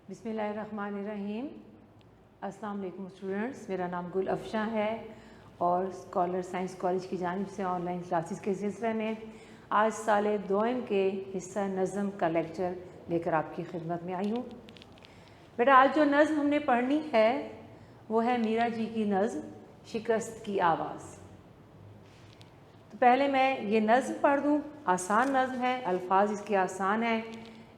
بسم اللہ الرحمن الرحیم۔ السلام علیکم اسٹوڈنٹس، میرا نام گل افشاں ہے اور اسکالر سائنس کالج کی جانب سے آن لائن کلاسز کے سلسلے میں آج سال دوئم کے حصہ نظم کا لیکچر لے کر آپ کی خدمت میں آئی ہوں۔ بیٹا آج جو نظم ہم نے پڑھنی ہے وہ ہے میرا جی کی نظم شکست کی آواز۔ تو پہلے میں یہ نظم پڑھ دوں، آسان نظم ہے، الفاظ اس کے آسان ہیں،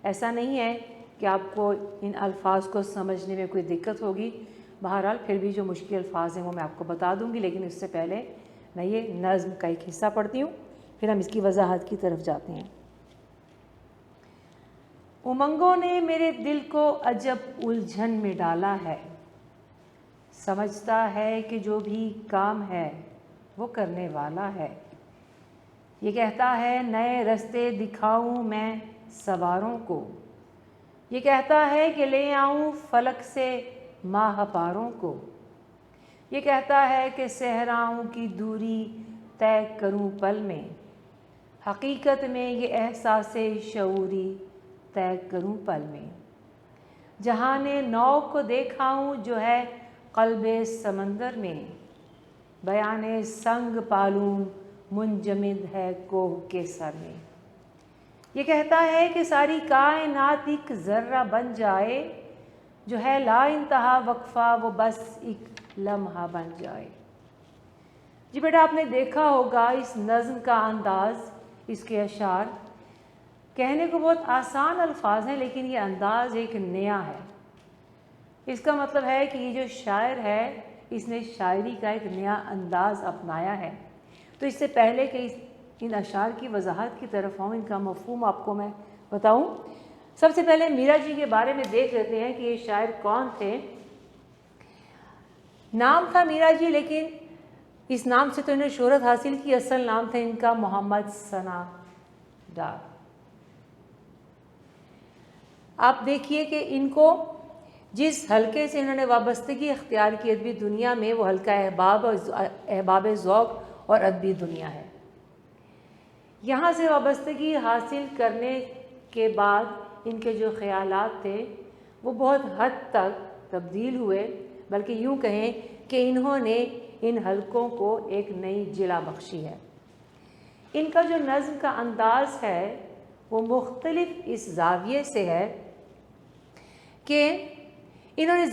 ایسا نہیں ہے کہ آپ کو ان الفاظ کو سمجھنے میں کوئی دقت ہوگی۔ بہرحال پھر بھی جو مشکل الفاظ ہیں وہ میں آپ کو بتا دوں گی، لیکن اس سے پہلے میں یہ نظم کا ایک حصہ پڑھتی ہوں، پھر ہم اس کی وضاحت کی طرف جاتے ہیں۔ امنگوں نے میرے دل کو عجب الجھن میں ڈالا ہے، سمجھتا ہے کہ جو بھی کام ہے وہ کرنے والا ہے۔ یہ کہتا ہے نئے رستے دکھاؤں میں سواروں کو، یہ کہتا ہے کہ لے آؤں فلک سے ماہ پاروں کو، یہ کہتا ہے کہ صحراؤں کی دوری طے کروں پل میں، حقیقت میں یہ احساس شعوری طے کروں پل میں۔ جہان نو کو دیکھاؤں جو ہے قلب سمندر میں، بیان سنگ پالوں منجمد ہے کوہ کے سر میں۔ یہ کہتا ہے کہ ساری کائنات ایک ذرہ بن جائے، جو ہے لا انتہا وقفہ وہ بس ایک لمحہ بن جائے۔ جی بیٹا آپ نے دیکھا ہوگا اس نظم کا انداز، اس کے اشعار کہنے کو بہت آسان الفاظ ہیں، لیکن یہ انداز ایک نیا ہے۔ اس کا مطلب ہے کہ یہ جو شاعر ہے اس نے شاعری کا ایک نیا انداز اپنایا ہے۔ تو اس سے پہلے کہ ان اشعار کی وضاحت کی طرف آؤں، ان کا مفہوم آپ کو میں بتاؤں، سب سے پہلے میرا جی کے بارے میں دیکھ لیتے ہیں کہ یہ شاعر کون تھے۔ نام تھا میرا جی، لیکن اس نام سے تو انہیں شہرت حاصل کی، اصل نام تھا ان کا محمد ثنا ڈار۔ آپ دیکھیے کہ ان کو جس حلقے سے انہوں نے وابستگی اختیار کی ادبی دنیا میں، وہ حلقہ احباب ذوق اور ادبی دنیا ہے۔ یہاں سے وابستگی حاصل کرنے کے بعد ان کے جو خیالات تھے وہ بہت حد تک تبدیل ہوئے، بلکہ یوں کہیں کہ انہوں نے ان حلقوں کو ایک نئی جلا بخشی ہے۔ ان کا جو نظم کا انداز ہے وہ مختلف اس زاویے سے ہے کہ انہوں نے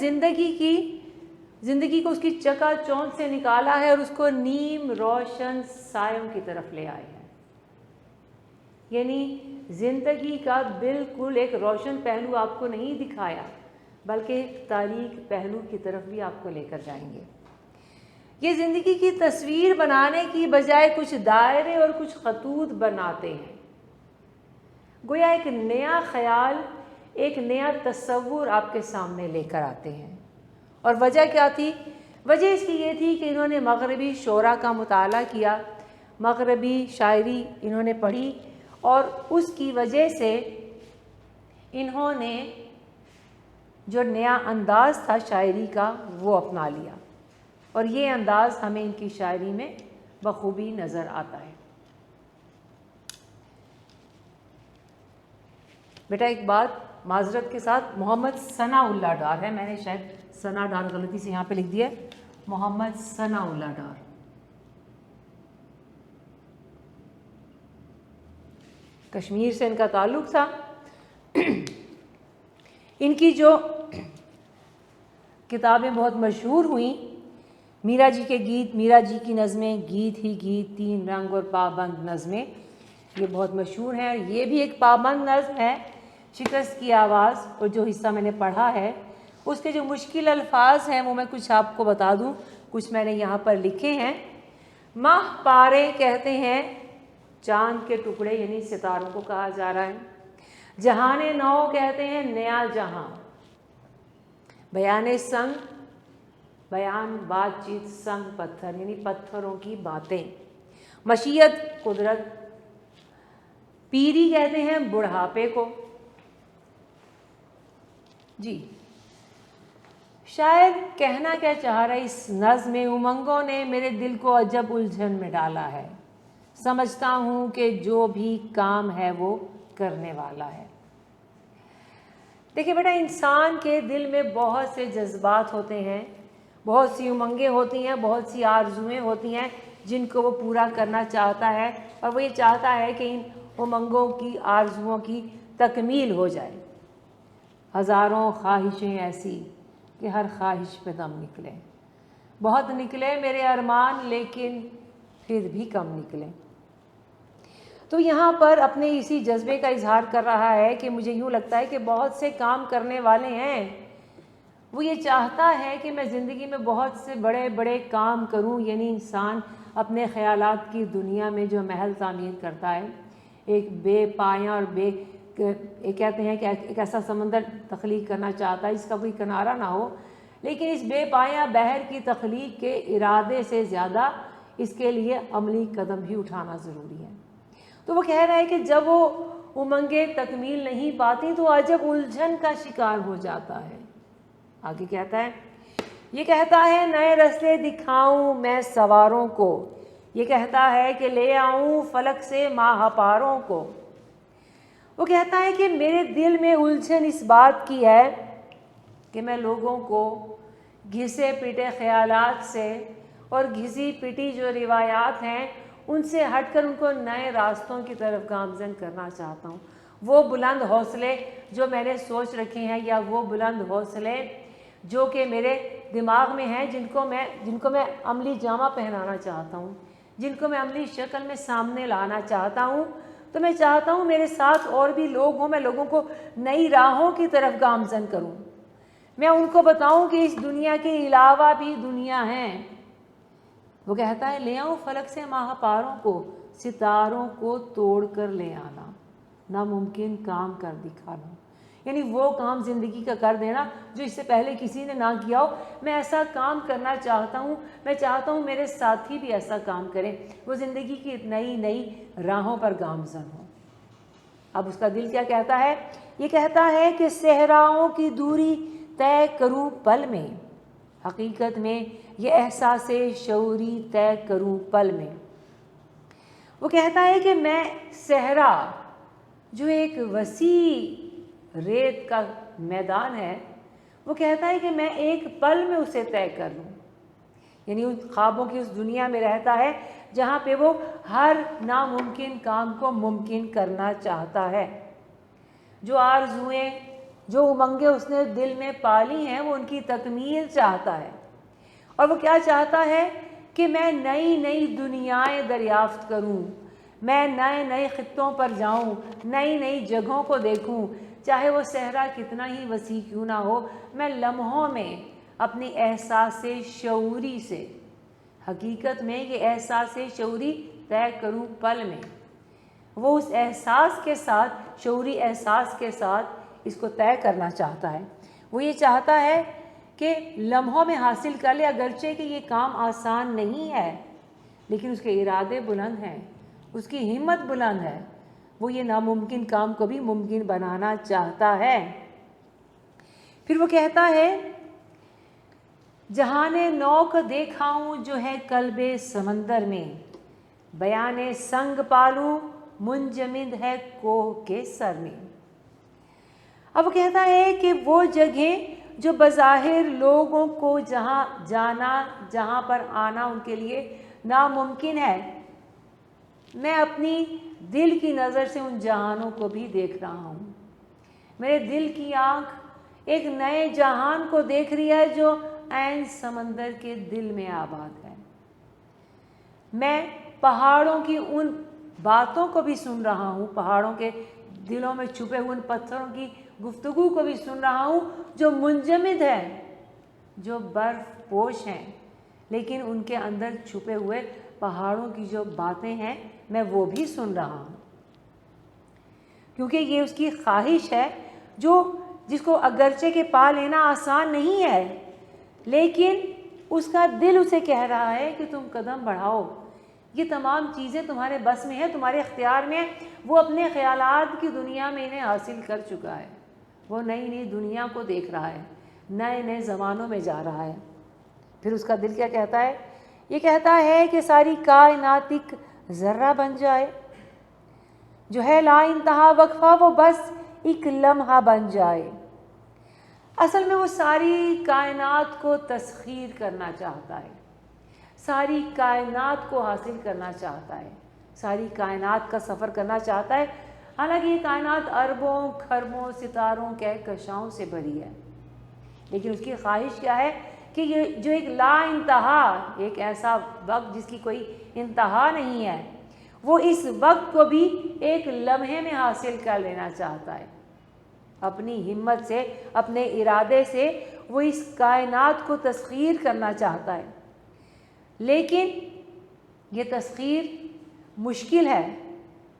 زندگی کو اس کی چکا چوند سے نکالا ہے اور اس کو نیم روشن سایوں کی طرف لے آئے ہیں۔ یعنی زندگی کا بالکل ایک روشن پہلو آپ کو نہیں دکھایا، بلکہ ایک تاریک پہلو کی طرف بھی آپ کو لے کر جائیں گے۔ یہ زندگی کی تصویر بنانے کی بجائے کچھ دائرے اور کچھ خطوط بناتے ہیں، گویا ایک نیا خیال، ایک نیا تصور آپ کے سامنے لے کر آتے ہیں۔ اور وجہ کیا تھی؟ وجہ اس کی یہ تھی کہ انہوں نے مغربی شعراء کا مطالعہ کیا، مغربی شاعری انہوں نے پڑھی، اور اس کی وجہ سے انہوں نے جو نیا انداز تھا شاعری کا وہ اپنا لیا، اور یہ انداز ہمیں ان کی شاعری میں بخوبی نظر آتا ہے۔ بیٹا ایک بات معذرت کے ساتھ، محمد ثنا اللہ ڈار ہے، میں نے شاید ثنا ڈار غلطی سے یہاں پہ لکھ دیا ہے، محمد ثنا اللہ ڈار۔ کشمیر سے ان کا تعلق تھا۔ ان کی جو کتابیں بہت مشہور ہوئیں، میرا جی کے گیت، میرا جی کی نظمیں، گیت ہی گیت، تین رنگ اور پابند نظمیں، یہ بہت مشہور ہیں۔ اور یہ بھی ایک پابند نظم ہے، شکست کی آواز، اور جو حصہ میں نے پڑھا ہے اس کے جو مشکل الفاظ ہیں وہ میں کچھ آپ کو بتا دوں، کچھ میں نے یہاں پر لکھے ہیں۔ ماہ پارے کہتے ہیں چاند کے ٹکڑے، یعنی ستاروں کو کہا جا رہا ہے۔ جہان نو کہتے ہیں نیا جہاں۔ بیان سنگ، بیان بات چیت، سنگ پتھر یعنی پتھروں کی باتیں۔ مشیت قدرت۔ پیری کہتے ہیں بڑھاپے کو۔ جی شاعر کہنا کیا چاہ رہا ہے اس نظم میں؟ امنگوں نے میرے دل کو عجب الجھن میں ڈالا ہے، سمجھتا ہوں کہ جو بھی کام ہے وہ کرنے والا ہے۔ دیکھیں بیٹا، انسان کے دل میں بہت سے جذبات ہوتے ہیں، بہت سی امنگیں ہوتی ہیں، بہت سی آرزوئیں ہوتی ہیں جن کو وہ پورا کرنا چاہتا ہے، اور وہ یہ چاہتا ہے کہ ان امنگوں کی، آرزوؤں کی تکمیل ہو جائے۔ ہزاروں خواہشیں ایسی کہ ہر خواہش پہ دم نکلے، بہت نکلے میرے ارمان لیکن پھر بھی کم نکلے۔ تو یہاں پر اپنے اسی جذبے کا اظہار کر رہا ہے کہ مجھے یوں لگتا ہے کہ بہت سے کام کرنے والے ہیں، وہ یہ چاہتا ہے کہ میں زندگی میں بہت سے بڑے بڑے کام کروں، یعنی انسان اپنے خیالات کی دنیا میں جو محل تعمیر کرتا ہے، ایک بے پایاں اور کہتے ہیں کہ ایک ایسا سمندر تخلیق کرنا چاہتا ہے جس کا کوئی کنارہ نہ ہو، لیکن اس بے پایاں بحر کی تخلیق کے ارادے سے زیادہ اس کے لیے عملی قدم بھی اٹھانا ضروری ہے۔ تو وہ کہہ رہا ہے کہ جب وہ امنگیں تکمیل نہیں پاتی تو عجب الجھن کا شکار ہو جاتا ہے۔ آگے کہتا ہے، یہ کہتا ہے نئے رستے دکھاؤں میں سواروں کو، یہ کہتا ہے کہ لے آؤں فلک سے ماہ پاروں کو۔ وہ کہتا ہے کہ میرے دل میں الجھن اس بات کی ہے کہ میں لوگوں کو گھسے پٹے خیالات سے اور گھسی پٹی جو روایات ہیں ان سے ہٹ کر ان کو نئے راستوں کی طرف گامزن کرنا چاہتا ہوں۔ وہ بلند حوصلے جو میں نے سوچ رکھے ہیں، یا وہ بلند حوصلے جو کہ میرے دماغ میں ہیں، جن کو میں عملی جامہ پہنانا چاہتا ہوں، جن کو میں عملی شکل میں سامنے لانا چاہتا ہوں، تو میں چاہتا ہوں میرے ساتھ اور بھی لوگ ہوں، میں لوگوں کو نئی راہوں کی طرف گامزن کروں، میں ان کو بتاؤں کہ اس دنیا کے علاوہ بھی دنیا ہے۔ وہ کہتا ہے لے آؤں فلک سے ماہ پاروں کو، ستاروں کو توڑ کر لے آنا، ناممکن کام کر دکھانا، یعنی وہ کام زندگی کا کر دینا جو اس سے پہلے کسی نے نہ کیا ہو۔ میں ایسا کام کرنا چاہتا ہوں، میں چاہتا ہوں میرے ساتھی بھی ایسا کام کریں، وہ زندگی کی نئی نئی راہوں پر گامزن ہوں۔ اب اس کا دل کیا کہتا ہے؟ یہ کہتا ہے کہ صحراؤں کی دوری طے کروں پل میں، حقیقت میں یہ احساس شعوری طے کروں پل میں۔ وہ کہتا ہے کہ میں صحرا جو ایک وسیع ریت کا میدان ہے، وہ کہتا ہے کہ میں ایک پل میں اسے طے کر لوں، یعنی ان خوابوں کی اس دنیا میں رہتا ہے جہاں پہ وہ ہر ناممکن کام کو ممکن کرنا چاہتا ہے۔ جو آرزوئیں، جو امنگیں اس نے دل میں پالی ہیں، وہ ان کی تکمیل چاہتا ہے۔ اور وہ کیا چاہتا ہے کہ میں نئی نئی دنیایں دریافت کروں، میں نئے نئے خطوں پر جاؤں، نئی نئی جگہوں کو دیکھوں، چاہے وہ صحرا کتنا ہی وسیع کیوں نہ ہو، میں لمحوں میں اپنی احساس شعوری سے، حقیقت میں یہ احساس شعوری طے کروں پل میں، وہ اس احساس کے ساتھ، شعوری احساس کے ساتھ اس کو طے کرنا چاہتا ہے۔ وہ یہ چاہتا ہے کہ لمحوں میں حاصل کر لے، اگرچہ کہ یہ کام آسان نہیں ہے، لیکن اس کے ارادے بلند ہیں، اس کی ہمت بلند ہے، وہ یہ ناممکن کام کو بھی ممکن بنانا چاہتا ہے۔ پھر وہ کہتا ہے جہان نو کو دیکھاؤں جو ہے قلب سمندر میں، بیان سنگ پالوں منجمد ہے کوہ کے سر میں۔ اب وہ کہتا ہے کہ وہ جگہیں جو بظاہر لوگوں کو جہاں پر آنا ان کے لیے ناممکن ہے، میں اپنی دل کی نظر سے ان جہانوں کو بھی دیکھ رہا ہوں۔ میرے دل کی آنکھ ایک نئے جہان کو دیکھ رہی ہے جو عین سمندر کے دل میں آباد ہے۔ میں پہاڑوں کی ان باتوں کو بھی سن رہا ہوں، پہاڑوں کے دلوں میں چھپے ہوئے ان پتھروں کی گفتگو کو بھی سن رہا ہوں جو منجمد ہے، جو برف پوش ہیں، لیکن ان کے اندر چھپے ہوئے پہاڑوں کی جو باتیں ہیں میں وہ بھی سن رہا ہوں، کیونکہ یہ اس کی خواہش ہے جس کو اگرچہ کہ پا لینا آسان نہیں ہے، لیکن اس کا دل اسے کہہ رہا ہے کہ تم قدم بڑھاؤ، یہ تمام چیزیں تمہارے بس میں ہیں، تمہارے اختیار میں ہیں۔ وہ اپنے خیالات کی دنیا میں انہیں حاصل کر چکا ہے، وہ نئی نئی دنیا کو دیکھ رہا ہے، نئے نئے زمانوں میں جا رہا ہے۔ پھر اس کا دل کیا کہتا ہے؟ یہ کہتا ہے کہ ساری کائنات ایک ذرہ بن جائے، جو ہے لا انتہا وقفہ وہ بس ایک لمحہ بن جائے، اصل میں وہ ساری کائنات کو تسخیر کرنا چاہتا ہے، ساری کائنات کو حاصل کرنا چاہتا ہے، ساری کائنات کا سفر کرنا چاہتا ہے۔ حالانکہ یہ کائنات اربوں کھربوں ستاروں کہکشاؤں سے بھری ہے، لیکن اس کی خواہش کیا ہے کہ یہ جو ایک لا انتہا، ایک ایسا وقت جس کی کوئی انتہا نہیں ہے، وہ اس وقت کو بھی ایک لمحے میں حاصل کر لینا چاہتا ہے۔ اپنی ہمت سے، اپنے ارادے سے وہ اس کائنات کو تسخیر کرنا چاہتا ہے، لیکن یہ تسخیر مشکل ہے،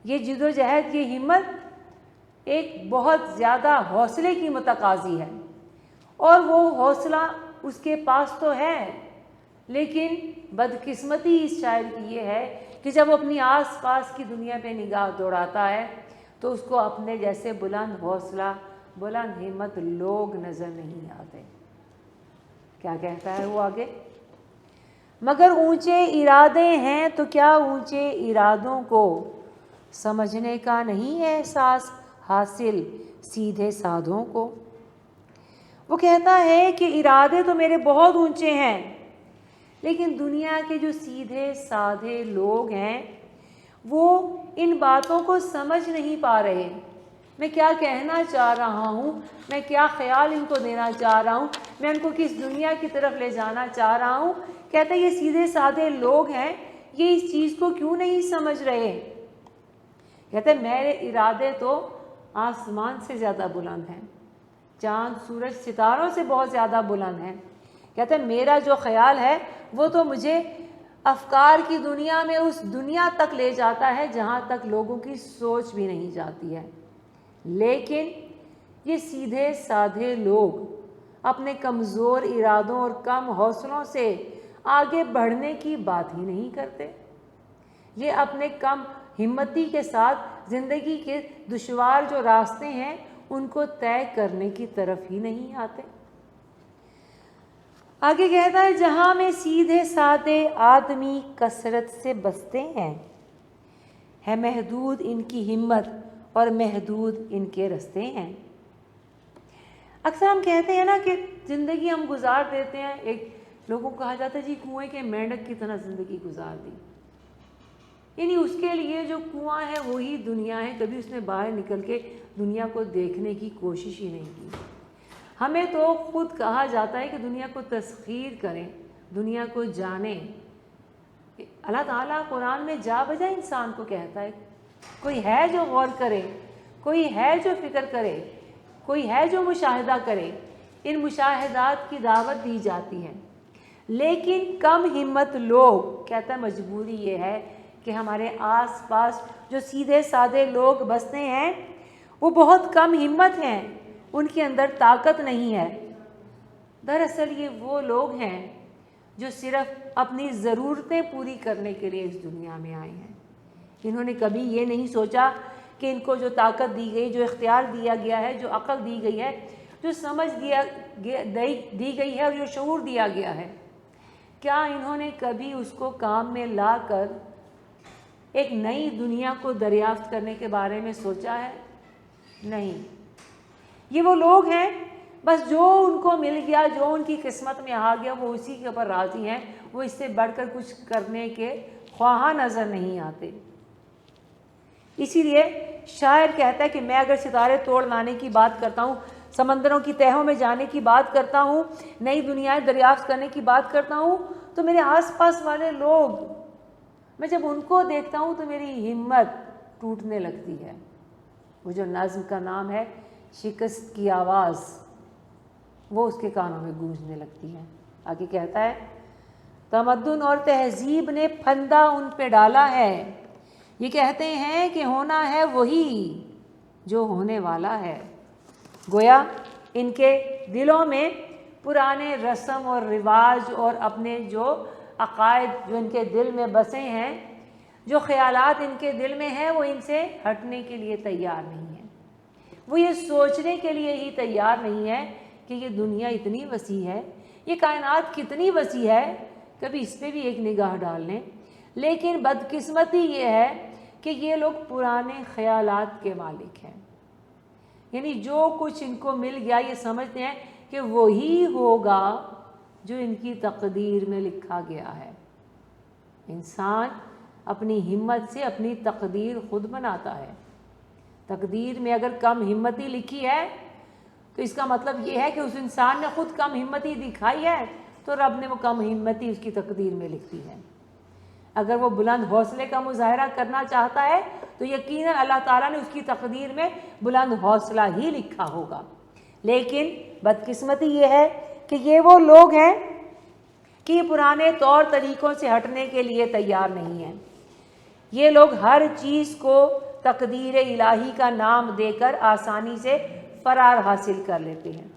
یہ جدوجہد، یہ ہمت ایک بہت زیادہ حوصلے کی متقاضی ہے، اور وہ حوصلہ اس کے پاس تو ہے، لیکن بدقسمتی اس شاعر کی یہ ہے کہ جب وہ اپنی آس پاس کی دنیا پہ نگاہ دوڑاتا ہے تو اس کو اپنے جیسے بلند حوصلہ، بلند ہمت لوگ نظر نہیں آتے۔ کیا کہتا ہے وہ آگے؟ مگر اونچے ارادے ہیں تو کیا اونچے ارادوں کو سمجھنے کا نہیں ہے احساس حاصل سیدھے سادھوں کو۔ وہ کہتا ہے کہ ارادے تو میرے بہت اونچے ہیں، لیکن دنیا کے جو سیدھے سادھے لوگ ہیں وہ ان باتوں کو سمجھ نہیں پا رہے۔ میں کیا کہنا چاہ رہا ہوں، میں کیا خیال ان کو دینا چاہ رہا ہوں، میں ان کو کس دنیا کی طرف لے جانا چاہ رہا ہوں۔ کہتا ہے یہ سیدھے سادھے لوگ ہیں، یہ اس چیز کو کیوں نہیں سمجھ رہے۔ کہتا ہے میرے ارادے تو آسمان سے زیادہ بلند ہیں، چاند سورج ستاروں سے بہت زیادہ بلند ہیں۔ کہتا ہے میرا جو خیال ہے وہ تو مجھے افکار کی دنیا میں اس دنیا تک لے جاتا ہے جہاں تک لوگوں کی سوچ بھی نہیں جاتی ہے، لیکن یہ سیدھے سادھے لوگ اپنے کمزور ارادوں اور کم حوصلوں سے آگے بڑھنے کی بات ہی نہیں کرتے۔ یہ اپنے کم ہمتی کے ساتھ زندگی کے دشوار جو راستے ہیں ان کو طے کرنے کی طرف ہی نہیں آتے۔ آگے کہتا ہے جہاں میں سیدھے سادے آدمی کثرت سے بستے ہیں، ہے محدود ان کی ہمت اور محدود ان کے رستے ہیں۔ اکثر ہم کہتے ہیں نا کہ زندگی ہم گزار دیتے ہیں، ایک لوگوں کو کہا جاتا ہے جی کنویں کے مینڈک کی طرح زندگی گزار دی، یعنی اس کے لیے جو کنواں ہے وہی دنیا ہے، کبھی اس نے باہر نکل کے دنیا کو دیکھنے کی کوشش ہی نہیں کی۔ ہمیں تو خود کہا جاتا ہے کہ دنیا کو تسخیر کریں، دنیا کو جانیں۔ اللہ تعالیٰ قرآن میں جا بجا انسان کو کہتا ہے، کوئی ہے جو غور کرے، کوئی ہے جو فکر کرے، کوئی ہے جو مشاہدہ کرے۔ ان مشاہدات کی دعوت دی جاتی ہے، لیکن کم ہمت لوگ، کہتا ہے مجبوری یہ ہے کہ ہمارے آس پاس جو سیدھے سادے لوگ بستے ہیں وہ بہت کم ہمت ہیں، ان کے اندر طاقت نہیں ہے۔ دراصل یہ وہ لوگ ہیں جو صرف اپنی ضرورتیں پوری کرنے کے لیے اس دنیا میں آئے ہیں۔ انہوں نے کبھی یہ نہیں سوچا کہ ان کو جو طاقت دی گئی، جو اختیار دیا گیا ہے، جو عقل دی گئی ہے، جو سمجھ دی گئی ہے اور جو شعور دیا گیا ہے، کیا انہوں نے کبھی اس کو کام میں لا کر ایک نئی دنیا کو دریافت کرنے کے بارے میں سوچا ہے؟ نہیں۔ یہ وہ لوگ ہیں بس جو ان کو مل گیا، جو ان کی قسمت میں آ گیا وہ اسی کے اوپر راضی ہیں، وہ اس سے بڑھ کر کچھ کرنے کے خواہاں نظر نہیں آتے۔ اسی لیے شاعر کہتا ہے کہ میں اگر ستارے توڑ لانے کی بات کرتا ہوں، سمندروں کی تہوں میں جانے کی بات کرتا ہوں، نئی دنیایں دریافت کرنے کی بات کرتا ہوں، تو میرے آس پاس والے لوگ، میں جب ان کو دیکھتا ہوں تو میری ہمت ٹوٹنے لگتی ہے۔ وہ جو نظم کا نام ہے شکست کی آواز، وہ اس کے کانوں میں گونجنے لگتی ہے۔ آگے کہتا ہے تمدن اور تہذیب نے پھندا ان پہ ڈالا ہے، یہ کہتے ہیں کہ ہونا ہے وہی جو ہونے والا ہے۔ گویا ان کے دلوں میں پرانے رسم اور رواج اور اپنے جو عقائد جو ان کے دل میں بسے ہیں، جو خیالات ان کے دل میں ہیں، وہ ان سے ہٹنے کے لیے تیار نہیں ہیں۔ وہ یہ سوچنے کے لیے ہی تیار نہیں ہے کہ یہ دنیا اتنی وسیع ہے، یہ کائنات کتنی وسیع ہے، کبھی اس پہ بھی ایک نگاہ ڈال لیں۔ لیکن بدقسمتی یہ ہے کہ یہ لوگ پرانے خیالات کے مالک ہیں، یعنی جو کچھ ان کو مل گیا یہ سمجھتے ہیں کہ وہی ہوگا جو ان کی تقدیر میں لکھا گیا ہے۔ انسان اپنی ہمت سے اپنی تقدیر خود بناتا ہے۔ تقدیر میں اگر کم ہمتی لکھی ہے تو اس کا مطلب یہ ہے کہ اس انسان نے خود کم ہمتی دکھائی ہے، تو رب نے وہ کم ہمتی اس کی تقدیر میں لکھی ہے۔ اگر وہ بلند حوصلے کا مظاہرہ کرنا چاہتا ہے تو یقیناً اللہ تعالیٰ نے اس کی تقدیر میں بلند حوصلہ ہی لکھا ہوگا۔ لیکن بدقسمتی یہ ہے کہ یہ وہ لوگ ہیں کہ یہ پرانے طور طریقوں سے ہٹنے کے لیے تیار نہیں ہیں۔ یہ لوگ ہر چیز کو تقدیر الہی کا نام دے کر آسانی سے فرار حاصل کر لیتے ہیں۔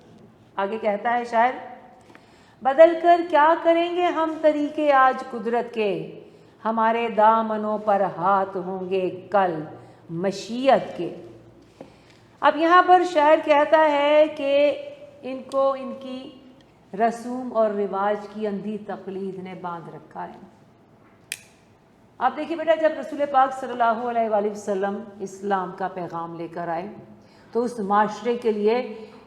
آگے کہتا ہے شاعر، بدل کر کیا کریں گے ہم طریقے آج قدرت کے، ہمارے دامنوں پر ہاتھ ہوں گے کل مشیت کے۔ اب یہاں پر شاعر کہتا ہے کہ ان کو ان کی رسوم اور رواج کی اندھی تقلید نے باندھ رکھا ہے۔ آپ دیکھیے بیٹا، جب رسول پاک صلی اللہ علیہ وآلہ وسلم اسلام کا پیغام لے کر آئے تو اس معاشرے کے لیے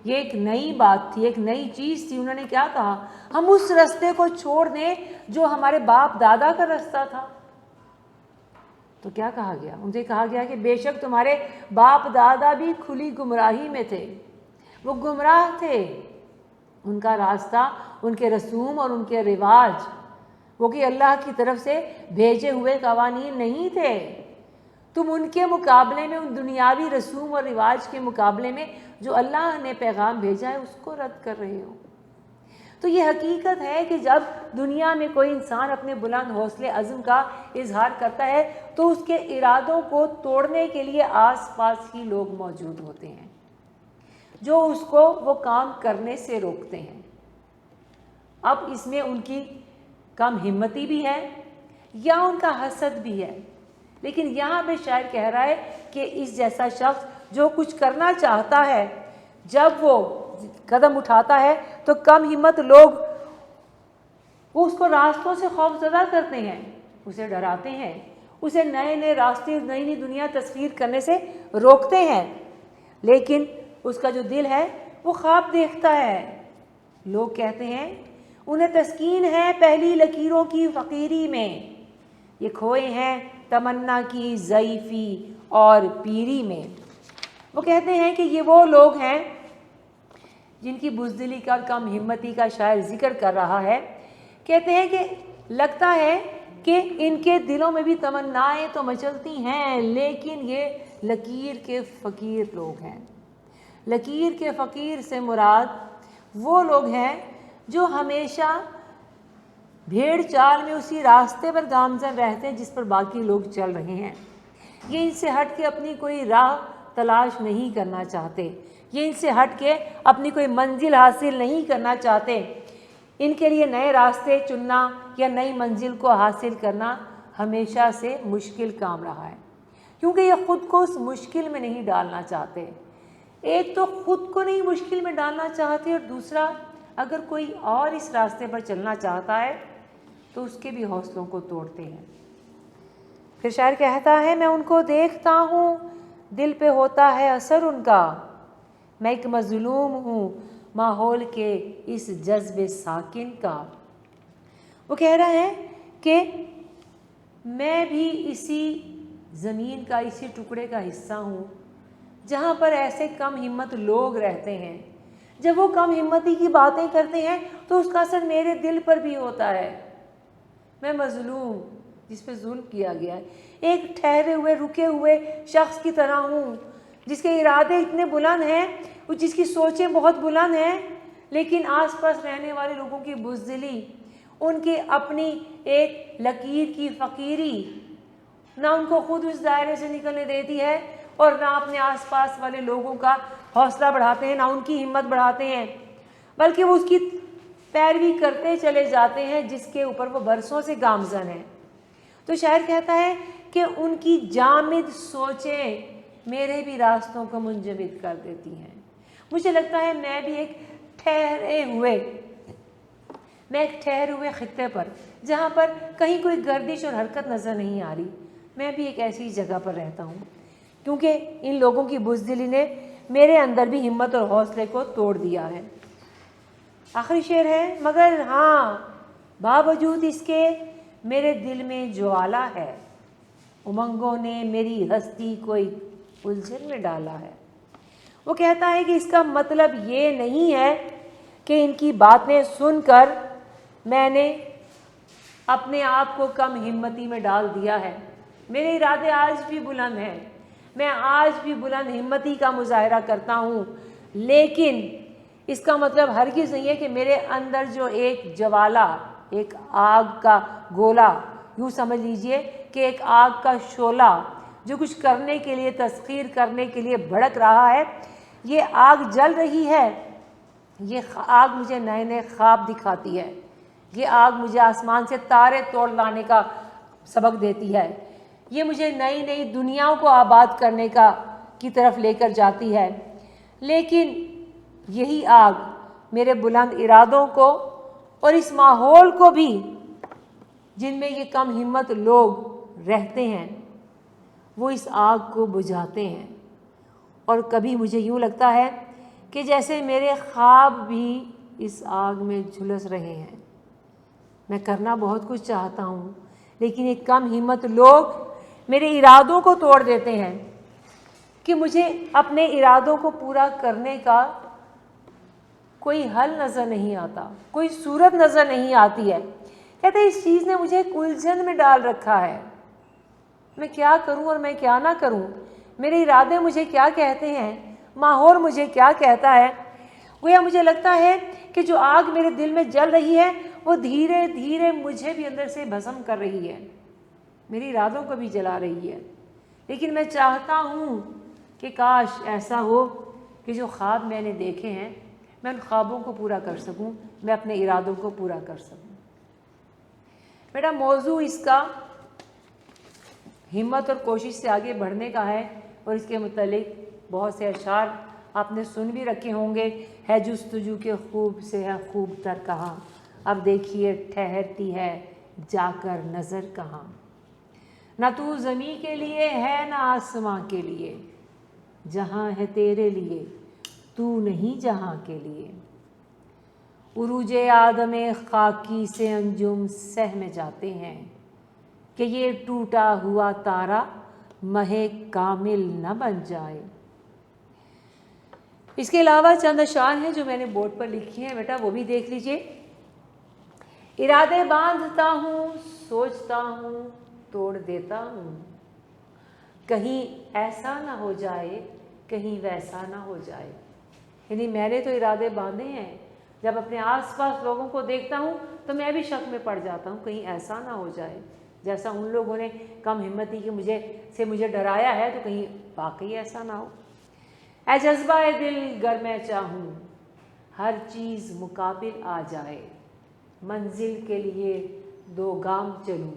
یہ ایک نئی بات تھی، ایک نئی چیز تھی۔ انہوں نے کیا کہا؟ ہم اس رستے کو چھوڑ دیں جو ہمارے باپ دادا کا رستہ تھا۔ تو کیا کہا گیا؟ ان سے کہا گیا کہ بے شک تمہارے باپ دادا بھی کھلی گمراہی میں تھے، وہ گمراہ تھے، ان کا راستہ، ان کے رسوم اور ان کے رواج وہ کہ اللہ کی طرف سے بھیجے ہوئے قوانین نہیں تھے۔ تم ان کے مقابلے میں، ان دنیاوی رسوم اور رواج کے مقابلے میں جو اللہ نے پیغام بھیجا ہے اس کو رد کر رہے ہو۔ تو یہ حقیقت ہے کہ جب دنیا میں کوئی انسان اپنے بلند حوصلے عزم کا اظہار کرتا ہے تو اس کے ارادوں کو توڑنے کے لیے آس پاس ہی لوگ موجود ہوتے ہیں جو اس کو وہ کام کرنے سے روکتے ہیں۔ اب اس میں ان کی کم ہمتی بھی ہے یا ان کا حسد بھی ہے، لیکن یہاں پہ شاعر کہہ رہا ہے کہ اس جیسا شخص جو کچھ کرنا چاہتا ہے، جب وہ قدم اٹھاتا ہے تو کم ہمت لوگ وہ اس کو راستوں سے خوف زدہ کرتے ہیں، اسے ڈراتے ہیں، اسے نئے نئے راستے، نئی نئی دنیا تسخیر کرنے سے روکتے ہیں، لیکن اس کا جو دل ہے وہ خواب دیکھتا ہے۔ لوگ کہتے ہیں انہیں تسکین ہے پہلی لکیروں کی فقیری میں، یہ کھوئے ہیں تمنا کی ضعیفی اور پیری میں۔ وہ کہتے ہیں کہ یہ وہ لوگ ہیں جن کی بزدلی کا اور کم ہمتی کا شاعر ذکر کر رہا ہے۔ کہتے ہیں کہ لگتا ہے کہ ان کے دلوں میں بھی تمنائیں تو مچلتی ہیں، لیکن یہ لکیر کے فقیر لوگ ہیں۔ لکیر کے فقیر سے مراد وہ لوگ ہیں جو ہمیشہ بھیڑ چال میں اسی راستے پر گامزن رہتے ہیں جس پر باقی لوگ چل رہے ہیں۔ یہ ان سے ہٹ کے اپنی کوئی راہ تلاش نہیں کرنا چاہتے، یہ ان سے ہٹ کے اپنی کوئی منزل حاصل نہیں کرنا چاہتے۔ ان کے لیے نئے راستے چننا یا نئی منزل کو حاصل کرنا ہمیشہ سے مشکل کام رہا ہے، کیونکہ یہ خود کو اس مشکل میں نہیں ڈالنا چاہتے۔ ایک تو خود کو نہیں مشکل میں ڈالنا چاہتے، اور دوسرا اگر کوئی اور اس راستے پر چلنا چاہتا ہے تو اس کے بھی حوصلوں کو توڑتے ہیں۔ پھر شاعر کہتا ہے، میں ان کو دیکھتا ہوں دل پہ ہوتا ہے اثر ان کا، میں ایک مظلوم ہوں ماحول کے اس جذب ساکن کا۔ وہ کہہ رہا ہے کہ میں بھی اسی زمین کا، اسی ٹکڑے کا حصہ ہوں جہاں پر ایسے کم ہمت لوگ رہتے ہیں۔ جب وہ کم ہمتی کی باتیں کرتے ہیں تو اس کا اثر میرے دل پر بھی ہوتا ہے۔ میں مظلوم، جس پہ ظلم کیا گیا ہے، ایک ٹھہرے ہوئے رکے ہوئے شخص کی طرح ہوں جس کے ارادے اتنے بلند ہیں، جس کی سوچیں بہت بلند ہیں، لیکن آس پاس رہنے والے لوگوں کی بزدلی، ان کی اپنی ایک لکیر کی فقیری نہ ان کو خود اس دائرے سے نکلنے دیتی ہے اور نہ اپنے آس پاس والے لوگوں کا حوصلہ بڑھاتے ہیں، نہ ان کی ہمت بڑھاتے ہیں، بلکہ وہ اس کی پیروی کرتے چلے جاتے ہیں جس کے اوپر وہ برسوں سے گامزن ہیں۔ تو شاعر کہتا ہے کہ ان کی جامد سوچیں میرے بھی راستوں کو منجمد کر دیتی ہیں۔ مجھے لگتا ہے میں ایک ٹھہرے ہوئے خطے پر، جہاں پر کہیں کوئی گردش اور حرکت نظر نہیں آ رہی، میں بھی ایک ایسی جگہ پر رہتا ہوں، کیونکہ ان لوگوں کی بزدلی نے میرے اندر بھی ہمت اور حوصلے کو توڑ دیا ہے۔ آخری شعر ہے، مگر ہاں باوجود اس کے میرے دل میں جوالا ہے، امنگوں نے میری ہستی کوئی الجھن میں ڈالا ہے۔ وہ کہتا ہے کہ اس کا مطلب یہ نہیں ہے کہ ان کی باتیں سن کر میں نے اپنے آپ کو کم ہمتی میں ڈال دیا ہے، میرے ارادے آج بھی بلند ہیں، میں آج بھی بلند ہمتی کا مظاہرہ کرتا ہوں، لیکن اس کا مطلب ہرگز نہیں ہے کہ میرے اندر جو ایک جوالا، ایک آگ کا گولا، یوں سمجھ لیجئے کہ ایک آگ کا شعلہ جو کچھ کرنے کے لیے، تسخیر کرنے کے لیے بھڑک رہا ہے، یہ آگ جل رہی ہے، یہ آگ مجھے نئے نئے خواب دکھاتی ہے، یہ آگ مجھے آسمان سے تارے توڑ لانے کا سبق دیتی ہے، یہ مجھے نئی نئی دنیاؤں کو آباد کرنے کی طرف لے کر جاتی ہے، لیکن یہی آگ میرے بلند ارادوں کو اور اس ماحول کو بھی جن میں یہ کم ہمت لوگ رہتے ہیں، وہ اس آگ کو بجھاتے ہیں۔ اور کبھی مجھے یوں لگتا ہے کہ جیسے میرے خواب بھی اس آگ میں جھلس رہے ہیں۔ میں کرنا بہت کچھ چاہتا ہوں، لیکن یہ کم ہمت لوگ میرے ارادوں کو توڑ دیتے ہیں کہ مجھے اپنے ارادوں کو پورا کرنے کا کوئی حل نظر نہیں آتا، کوئی صورت نظر نہیں آتی ہے۔ کہتے ہیں اس چیز نے مجھے ایک الجھن میں ڈال رکھا ہے، میں کیا کروں اور میں کیا نہ کروں، میرے ارادے مجھے کیا کہتے ہیں، ماحول مجھے کیا کہتا ہے۔ گویا مجھے لگتا ہے کہ جو آگ میرے دل میں جل رہی ہے وہ دھیرے دھیرے مجھے بھی اندر سے بھسم کر رہی ہے، میری ارادوں کو بھی جلا رہی ہے، لیکن میں چاہتا ہوں کہ کاش ایسا ہو کہ جو خواب میں نے دیکھے ہیں میں ان خوابوں کو پورا کر سکوں، میں اپنے ارادوں کو پورا کر سکوں۔ بیٹا موضوع اس کا ہمت اور کوشش سے آگے بڑھنے کا ہے، اور اس کے متعلق بہت سے اشعار آپ نے سن بھی رکھے ہوں گے۔ ہے جستجو کے خوب سے ہے خوب تر کہاں، اب دیکھیے ٹھہرتی ہے جا کر نظر کہاں، نہ تو زمیں کے لیے ہے نہ آسماں کے لیے، جہاں ہے تیرے لیے تو نہیں جہاں کے لیے، عروج آدم خاکی سے انجم سہم جاتے ہیں، کہ یہ ٹوٹا ہوا تارا مہ کامل نہ بن جائے۔ اس کے علاوہ چند اشعار ہیں جو میں نے بورڈ پر لکھی ہیں، بیٹا وہ بھی دیکھ لیجئے۔ ارادے باندھتا ہوں، سوچتا ہوں، توڑ دیتا ہوں، کہیں ایسا نہ ہو جائے، کہیں ویسا نہ ہو جائے۔ یعنی میں نے تو ارادے باندھے ہیں، جب اپنے آس پاس لوگوں کو دیکھتا ہوں تو میں بھی شک میں پڑ جاتا ہوں کہیں ایسا نہ ہو جائے جیسا ان لوگوں نے کم ہمتی کی مجھے ڈرایا ہے، تو کہیں واقعی ایسا نہ ہو۔ اے جذبہ دل گر میں چاہوں، ہر چیز مقابل آ جائے، منزل کے لیے 2 گام چلوں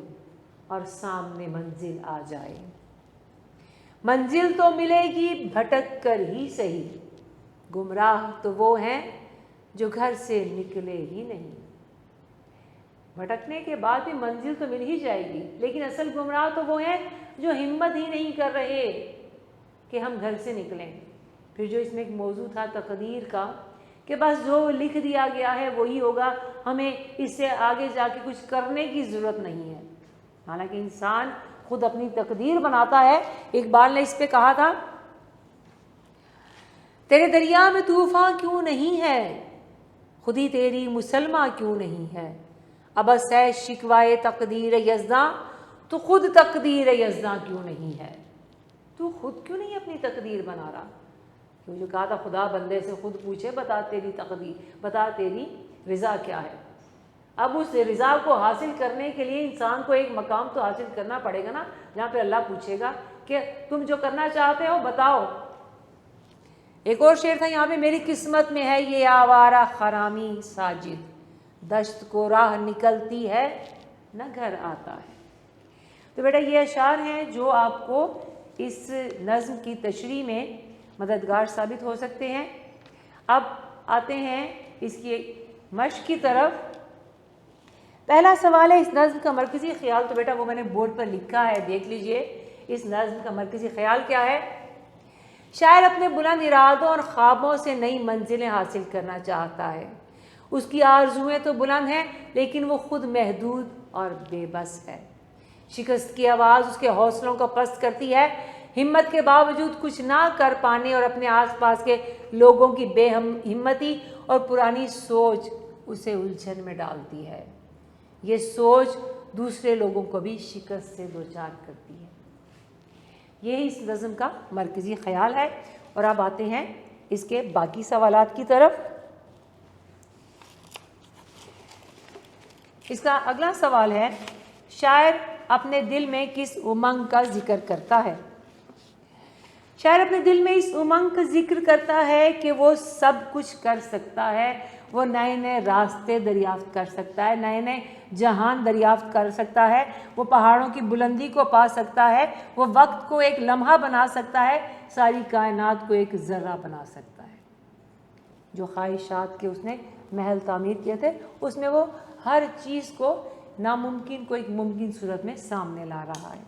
اور سامنے منزل آ جائے، منزل تو ملے گی بھٹک کر ہی صحیح، گمراہ تو وہ ہیں جو گھر سے نکلے ہی نہیں۔ بھٹکنے کے بعد بھی منزل تو مل ہی جائے گی، لیکن اصل گمراہ تو وہ ہیں جو ہمت ہی نہیں کر رہے کہ ہم گھر سے نکلیں۔ پھر جو اس میں ایک موضوع تھا تقدیر کا، کہ بس جو لکھ دیا گیا ہے وہی ہوگا، ہمیں اس سے آگے جا کے کچھ کرنے کی ضرورت نہیں ہے۔ حالانکہ انسان خود اپنی تقدیر بناتا ہے۔ اقبال نے اس پہ کہا تھا، تیرے دریا میں طوفان کیوں نہیں ہے، خودی تیری مسلمہ کیوں نہیں ہے، ابس ہے شکوائے تقدیر یزداں، تو خود تقدیر یزداں کیوں نہیں ہے، تو خود کیوں نہیں اپنی تقدیر بنا رہا۔ کیوں جو کہا تھا خدا بندے سے خود پوچھے بتا تیری تقدیر، بتا تیری رضا کیا ہے۔ اب اس رضا کو حاصل کرنے کے لیے انسان کو ایک مقام تو حاصل کرنا پڑے گا نا، جہاں پہ اللہ پوچھے گا کہ تم جو کرنا چاہتے ہو بتاؤ۔ ایک اور شعر تھا یہاں پہ، میری قسمت میں ہے یہ آوارہ خرامی ساجد، دشت کو راہ نکلتی ہے نہ گھر آتا ہے۔ تو بیٹا یہ اشعار ہیں جو آپ کو اس نظم کی تشریح میں مددگار ثابت ہو سکتے ہیں۔ اب آتے ہیں اس کی مشق کی طرف۔ پہلا سوال ہے، اس نظم کا مرکزی خیال، تو بیٹا وہ میں نے بورڈ پر لکھا ہے، دیکھ لیجئے۔ اس نظم کا مرکزی خیال کیا ہے؟ شاعر اپنے بلند ارادوں اور خوابوں سے نئی منزلیں حاصل کرنا چاہتا ہے، اس کی آرزویں تو بلند ہیں لیکن وہ خود محدود اور بے بس ہے۔ شکست کی آواز اس کے حوصلوں کو پست کرتی ہے، ہمت کے باوجود کچھ نہ کر پانے اور اپنے آس پاس کے لوگوں کی بے ہمتی اور پرانی سوچ اسے الجھن میں ڈالتی ہے۔ یہ سوچ دوسرے لوگوں کو بھی شکست سے دوچار کرتی ہے۔ یہی اس نظم کا مرکزی خیال ہے۔ اور اب آتے ہیں اس کے باقی سوالات کی طرف۔ اس کا اگلا سوال ہے، شاعر اپنے دل میں کس امنگ کا ذکر کرتا ہے؟ شاعر اپنے دل میں اس امنگ کا ذکر کرتا ہے کہ وہ سب کچھ کر سکتا ہے، وہ نئے نئے راستے دریافت کر سکتا ہے، نئے نئے جہان دریافت کر سکتا ہے، وہ پہاڑوں کی بلندی کو پا سکتا ہے، وہ وقت کو ایک لمحہ بنا سکتا ہے، ساری کائنات کو ایک ذرہ بنا سکتا ہے۔ جو خواہشات کے اس نے محل تعمیر کیے تھے، اس میں وہ ہر چیز کو ناممکن کو ایک ممکن صورت میں سامنے لا رہا ہے۔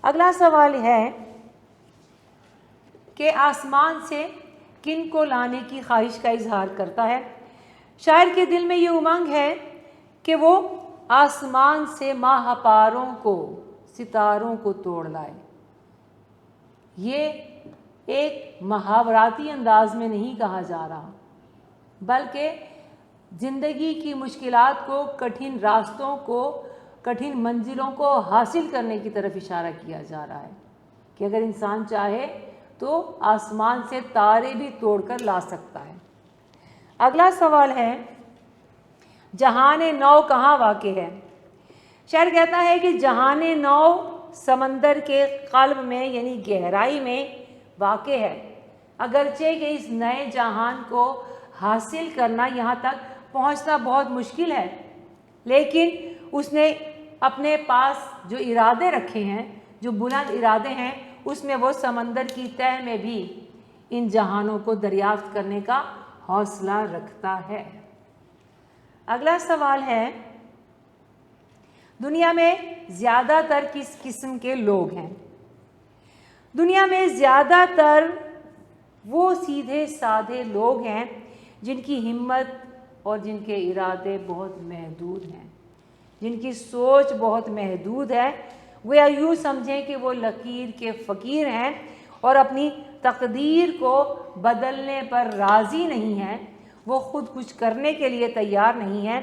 اگلا سوال ہے کہ آسمان سے کن کو لانے کی خواہش کا اظہار کرتا ہے؟ شاعر کے دل میں یہ امنگ ہے کہ وہ آسمان سے ماہ پاروں کو، ستاروں کو توڑ لائے۔ یہ ایک محاوراتی انداز میں نہیں کہا جا رہا، بلکہ زندگی کی مشکلات کو، کٹھن راستوں کو، کٹھن منزلوں کو حاصل کرنے کی طرف اشارہ کیا جا رہا ہے کہ اگر انسان چاہے تو آسمان سے تارے بھی توڑ کر لا سکتا ہے۔ اگلا سوال ہے، جہان نو کہاں واقع ہے؟ شاعر کہتا ہے کہ جہان نو سمندر کے قلب میں یعنی گہرائی میں واقع ہے۔ اگرچہ کہ اس نئے جہان کو حاصل کرنا، یہاں تک پہنچنا بہت مشکل ہے، لیکن اس نے اپنے پاس جو ارادے رکھے ہیں، جو بلند ارادے ہیں، اس میں وہ سمندر کی تہ میں بھی ان جہانوں کو دریافت کرنے کا حوصلہ رکھتا ہے۔ اگلا سوال ہے، دنیا میں زیادہ تر کس قسم کے لوگ ہیں؟ دنیا میں زیادہ تر وہ سیدھے سادھے لوگ ہیں جن کی ہمت اور جن کے ارادے بہت محدود ہیں، جن کی سوچ بہت محدود ہے۔ وہ یوں سمجھیں کہ وہ لکیر کے فقیر ہیں اور اپنی تقدیر کو بدلنے پر راضی نہیں ہیں، وہ خود کچھ کرنے کے لیے تیار نہیں ہیں،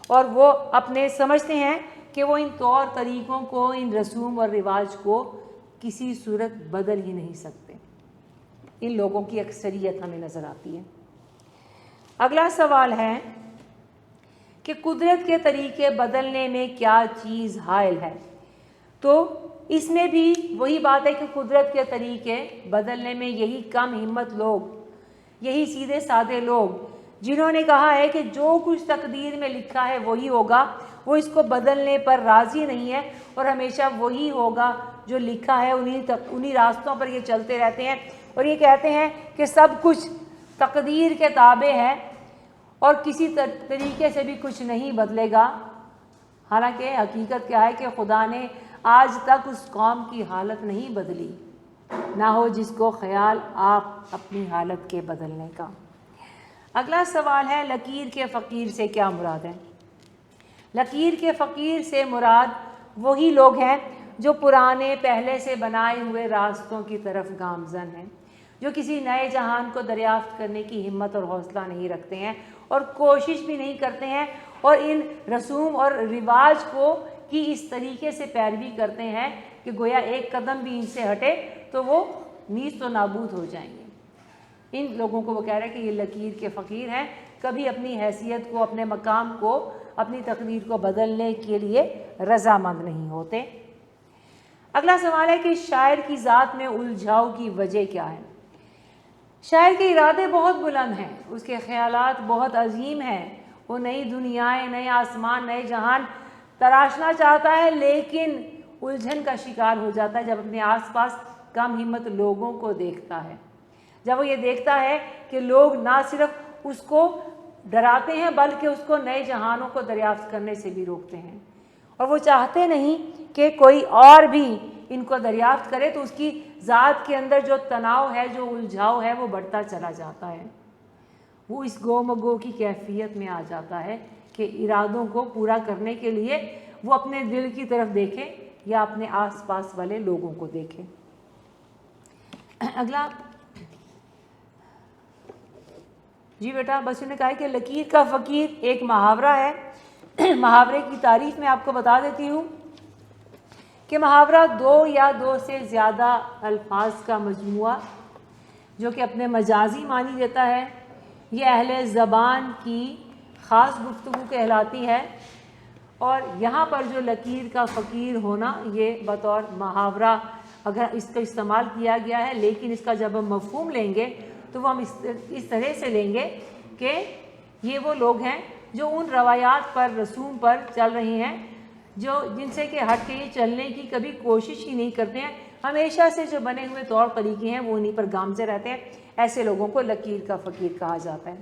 اور وہ اپنے سمجھتے ہیں کہ وہ ان طور طریقوں کو، ان رسوم اور رواج کو کسی صورت بدل ہی نہیں سکتے۔ ان لوگوں کی اکثریت ہمیں نظر آتی ہے۔ اگلا سوال ہے کہ قدرت کے طریقے بدلنے میں کیا چیز حائل ہے؟ تو اس میں بھی وہی بات ہے کہ قدرت کے طریقے بدلنے میں یہی کم ہمت لوگ، یہی سیدھے سادے لوگ جنہوں نے کہا ہے کہ جو کچھ تقدیر میں لکھا ہے وہی ہوگا، وہ اس کو بدلنے پر راضی نہیں ہے، اور ہمیشہ وہی ہوگا جو لکھا ہے، انہی راستوں پر یہ چلتے رہتے ہیں، اور یہ کہتے ہیں کہ سب کچھ تقدیر کے تابع ہے اور کسی طریقے سے بھی کچھ نہیں بدلے گا۔ حالانکہ حقیقت کیا ہے کہ خدا نے آج تک اس قوم کی حالت نہیں بدلی، نہ ہو جس کو خیال آپ اپنی حالت کے بدلنے کا۔ اگلا سوال ہے، لکیر کے فقیر سے کیا مراد ہے؟ لکیر کے فقیر سے مراد وہی لوگ ہیں جو پرانے پہلے سے بنائے ہوئے راستوں کی طرف گامزن ہیں، جو کسی نئے جہان کو دریافت کرنے کی ہمت اور حوصلہ نہیں رکھتے ہیں اور کوشش بھی نہیں کرتے ہیں، اور ان رسوم اور رواج کو کی اس طریقے سے پیروی کرتے ہیں کہ گویا ایک قدم بھی ان سے ہٹے تو وہ نیست و نابود ہو جائیں گے۔ ان لوگوں کو وہ کہہ رہے ہیں کہ یہ لکیر کے فقیر ہیں، کبھی اپنی حیثیت کو، اپنے مقام کو، اپنی تقدیر کو بدلنے کے لیے رضامند نہیں ہوتے۔ اگلا سوال ہے کہ شاعر کی ذات میں الجھاؤ کی وجہ کیا ہے؟ شاعر کے ارادے بہت بلند ہیں، اس کے خیالات بہت عظیم ہیں، وہ نئی دنیایں، نئے آسمان، نئے جہان تراشنا چاہتا ہے، لیکن الجھن کا شکار ہو جاتا ہے جب اپنے آس پاس کم ہمت لوگوں کو دیکھتا ہے، جب وہ یہ دیکھتا ہے کہ لوگ نہ صرف اس کو ڈراتے ہیں بلکہ اس کو نئے جہانوں کو دریافت کرنے سے بھی روکتے ہیں، اور وہ چاہتے نہیں کہ کوئی اور بھی ان کو دریافت کرے، تو اس کی ذات کے اندر جو تناؤ ہے، جو الجھاؤ ہے، وہ بڑھتا چلا جاتا ہے۔ وہ اس گو مگو کی کیفیت میں آ جاتا ہے کہ ارادوں کو پورا کرنے کے لیے وہ اپنے دل کی طرف دیکھے یا اپنے آس پاس والے لوگوں کو دیکھے۔ اگلا جی بیٹا، بس انہوں نے کہا کہ لکیر کا فقیر ایک محاورہ ہے۔ محاورے کی تعریف میں آپ کو بتا دیتی ہوں کہ محاورہ دو یا دو سے زیادہ الفاظ کا مجموعہ جو کہ اپنے مجازی معنی دیتا ہے، یہ اہل زبان کی خاص گفتگو کہلاتی ہے، اور یہاں پر جو لکیر کا فقیر ہونا یہ بطور محاورہ اگر اس کا استعمال کیا گیا ہے، لیکن اس کا جب ہم مفہوم لیں گے تو وہ ہم اس طرح سے لیں گے کہ یہ وہ لوگ ہیں جو ان روایات پر رسوم پر چل رہی ہیں جن سے کہ ہٹ کے یہ چلنے کی کبھی کوشش ہی نہیں کرتے ہیں، ہمیشہ سے جو بنے ہوئے طور طریقے ہیں وہ انہی پر گامزن رہتے ہیں۔ ایسے لوگوں کو لکیر کا فقیر کہا جاتا ہے۔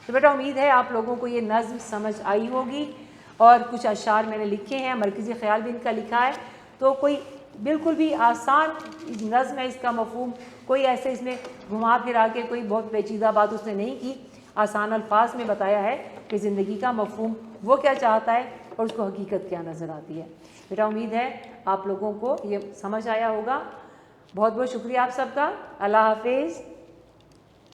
تو بیٹا امید ہے آپ لوگوں کو یہ نظم سمجھ آئی ہوگی، اور کچھ اشعار میں نے لکھے ہیں، مرکزی خیال بھی ان کا لکھا ہے، تو کوئی بالکل بھی آسان نظم ہے، اس کا مفہوم کوئی ایسے اس میں گھما پھرا کے کوئی بہت پیچیدہ بات اس نے نہیں کی، آسان الفاظ میں بتایا ہے کہ زندگی کا مفہوم وہ کیا چاہتا ہے اور اس کو حقیقت کیا نظر آتی ہے۔ بیٹا امید ہے آپ لوگوں کو یہ سمجھ آیا ہوگا۔ بہت بہت شکریہ آپ سب کا۔ اللہ حافظ۔